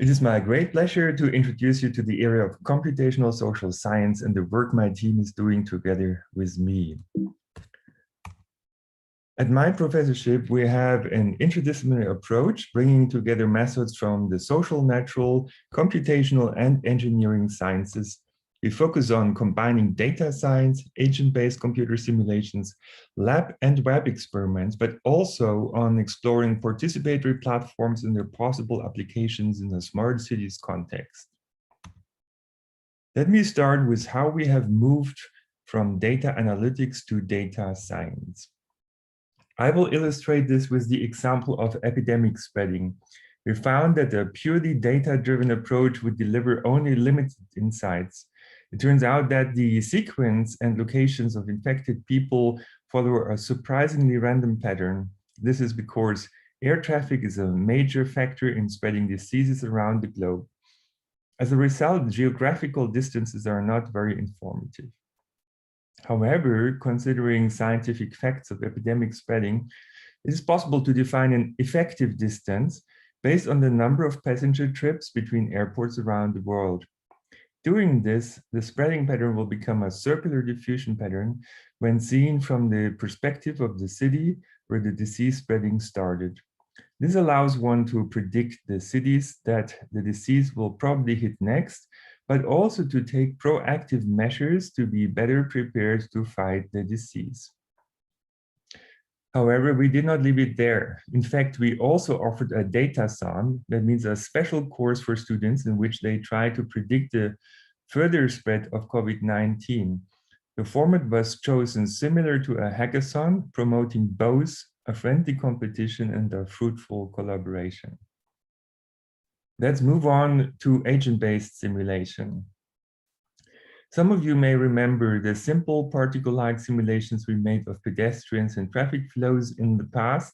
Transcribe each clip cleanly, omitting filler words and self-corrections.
It is my great pleasure to introduce you to the area of computational social science and the work my team is doing together with me. At my professorship, we have an interdisciplinary approach, bringing together methods from the social, natural, computational, and engineering sciences. We focus on combining data science, agent-based computer simulations, lab and web experiments, but also on exploring participatory platforms and their possible applications in a smart cities context. Let me start with how we have moved from data analytics to data science. I will illustrate this with the example of epidemic spreading. We found that a purely data-driven approach would deliver only limited insights. It turns out that the sequence and locations of infected people follow a surprisingly random pattern. This is because air traffic is a major factor in spreading diseases around the globe. As a result, geographical distances are not very informative. However, considering scientific facts of epidemic spreading, it is possible to define an effective distance based on the number of passenger trips between airports around the world. Doing this, the spreading pattern will become a circular diffusion pattern when seen from the perspective of the city where the disease spreading started. This allows one to predict the cities that the disease will probably hit next, but also to take proactive measures to be better prepared to fight the disease. However, we did not leave it there. In fact, we also offered a data-son, that means a special course for students in which they try to predict the further spread of COVID-19. The format was chosen similar to a hackathon, promoting both a friendly competition and a fruitful collaboration. Let's move on to agent-based simulation. Some of you may remember the simple particle-like simulations we made of pedestrians and traffic flows in the past.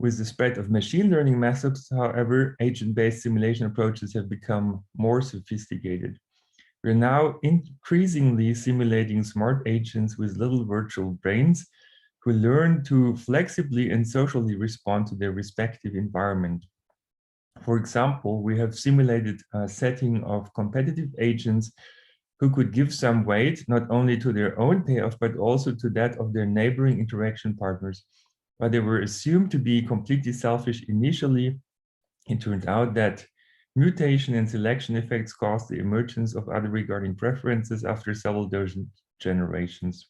With the spread of machine learning methods, however, agent-based simulation approaches have become more sophisticated. We're now increasingly simulating smart agents with little virtual brains who learn to flexibly and socially respond to their respective environment. For example, we have simulated a setting of competitive agents who could give some weight not only to their own payoff, but also to that of their neighboring interaction partners. While they were assumed to be completely selfish initially, it turned out that mutation and selection effects caused the emergence of other regarding preferences after several dozen generations.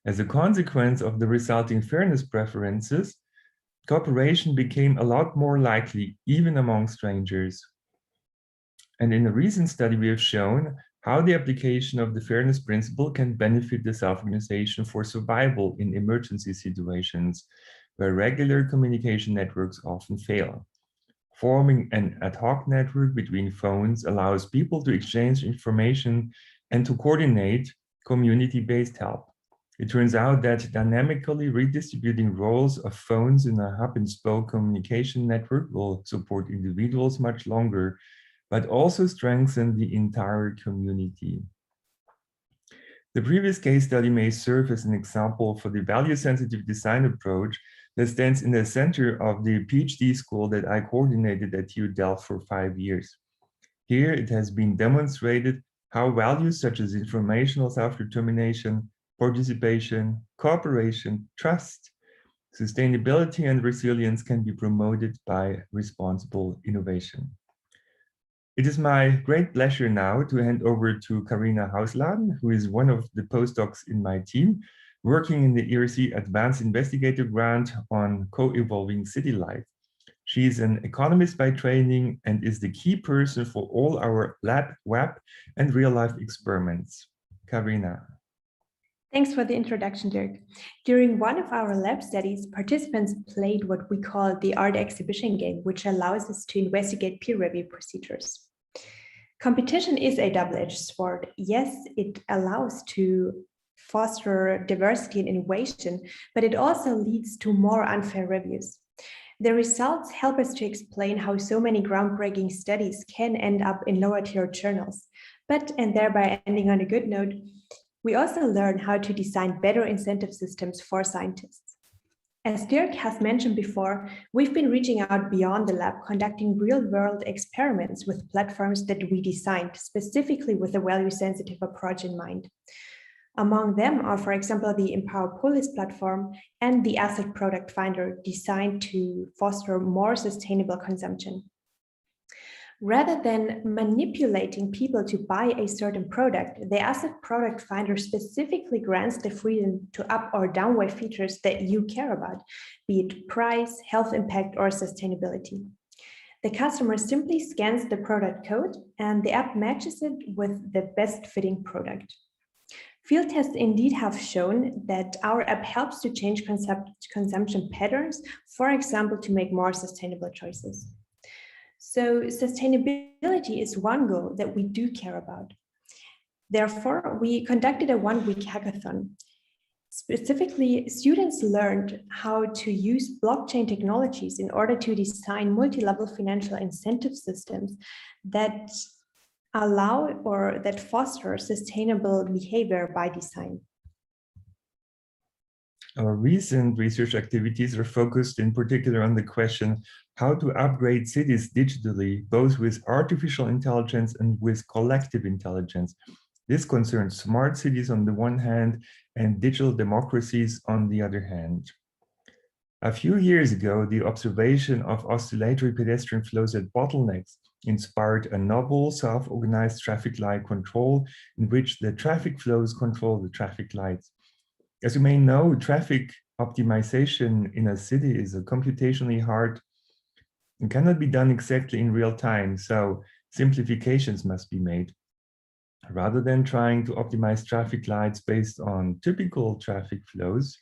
As a consequence of the resulting fairness preferences, cooperation became a lot more likely, even among strangers. And in a recent study, we have shown how the application of the fairness principle can benefit the self-organization for survival in emergency situations where regular communication networks often fail. Forming an ad hoc network between phones allows people to exchange information and to coordinate community-based help. It turns out that dynamically redistributing roles of phones in a hub-and-spoke communication network will support individuals much longer, but also strengthen the entire community. The previous case study may serve as an example for the value-sensitive design approach that stands in the center of the PhD school that I coordinated at TU Delft for 5 years. Here, it has been demonstrated how values such as informational self-determination, participation, cooperation, trust, sustainability, and resilience can be promoted by responsible innovation. It is my great pleasure now to hand over to Karina Hausladen, who is one of the postdocs in my team, working in the ERC Advanced Investigator Grant on co-evolving city life. She is an economist by training and is the key person for all our lab, web, and real-life experiments. Karina. Thanks for the introduction, Dirk. During one of our lab studies, participants played what we call the art exhibition game, which allows us to investigate peer review procedures. Competition is a double-edged sword. Yes, it allows to foster diversity and innovation, but it also leads to more unfair reviews. The results help us to explain how so many groundbreaking studies can end up in lower-tier journals, and thereby ending on a good note, we also learn how to design better incentive systems for scientists. As Dirk has mentioned before, we've been reaching out beyond the lab, conducting real-world experiments with platforms that we designed specifically with a value-sensitive approach in mind. Among them are, for example, the Empower Police platform and the Asset Product Finder, designed to foster more sustainable consumption. Rather than manipulating people to buy a certain product, the Asset Product Finder specifically grants the freedom to up or downweight features that you care about, be it price, health impact, or sustainability. The customer simply scans the product code and the app matches it with the best fitting product. Field tests indeed have shown that our app helps to change consumption patterns, for example, to make more sustainable choices. So sustainability is one goal that we do care about. Therefore, we conducted a one-week hackathon. Specifically, students learned how to use blockchain technologies in order to design multi-level financial incentive systems that allow or that foster sustainable behavior by design. Our recent research activities are focused in particular on the question how to upgrade cities digitally, both with artificial intelligence and with collective intelligence. This concerns smart cities on the one hand and digital democracies on the other hand. A few years ago, the observation of oscillatory pedestrian flows at bottlenecks inspired a novel self-organized traffic light control in which the traffic flows control the traffic lights. As you may know, traffic optimization in a city is a computationally hard and cannot be done exactly in real time, so simplifications must be made. Rather than trying to optimize traffic lights based on typical traffic flows,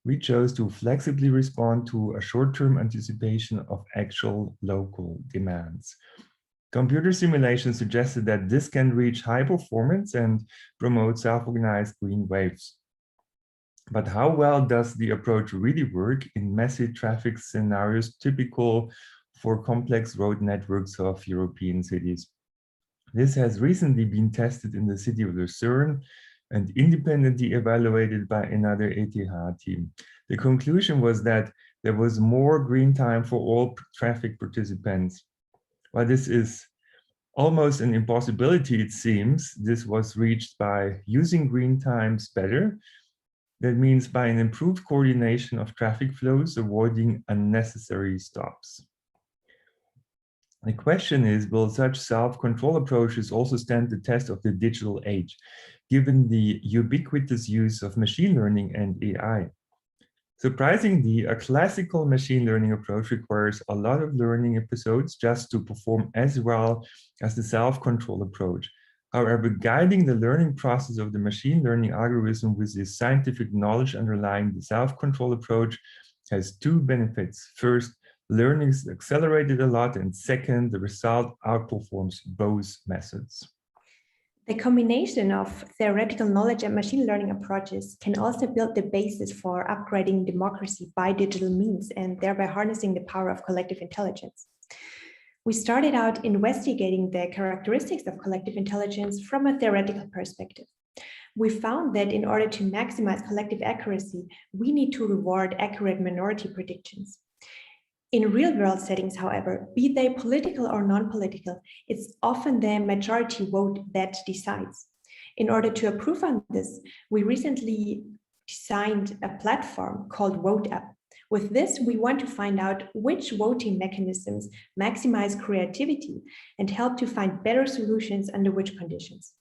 we chose to flexibly respond to a short-term anticipation of actual local demands. Computer simulation suggested that this can reach high performance and promote self-organized green waves. But how well does the approach really work in messy traffic scenarios typical for complex road networks of European cities? This has recently been tested in the city of Lucerne and independently evaluated by another ETH team. The conclusion was that there was more green time for all traffic participants. While this is almost an impossibility, it seems, this was reached by using green times better. That means by an improved coordination of traffic flows, avoiding unnecessary stops. The question is, will such self-control approaches also stand the test of the digital age, given the ubiquitous use of machine learning and AI? Surprisingly, a classical machine learning approach requires a lot of learning episodes just to perform as well as the self-control approach. However, guiding the learning process of the machine learning algorithm with the scientific knowledge underlying the self-control approach has two benefits. First, learning is accelerated a lot, and second, the result outperforms both methods. The combination of theoretical knowledge and machine learning approaches can also build the basis for upgrading democracy by digital means and thereby harnessing the power of collective intelligence. We started out investigating the characteristics of collective intelligence from a theoretical perspective. We found that in order to maximize collective accuracy, we need to reward accurate minority predictions. In real-world settings, however, be they political or non-political, it's often the majority vote that decides. In order to improve on this, we recently designed a platform called VoteApp. With this, we want to find out which voting mechanisms maximize creativity and help to find better solutions under which conditions.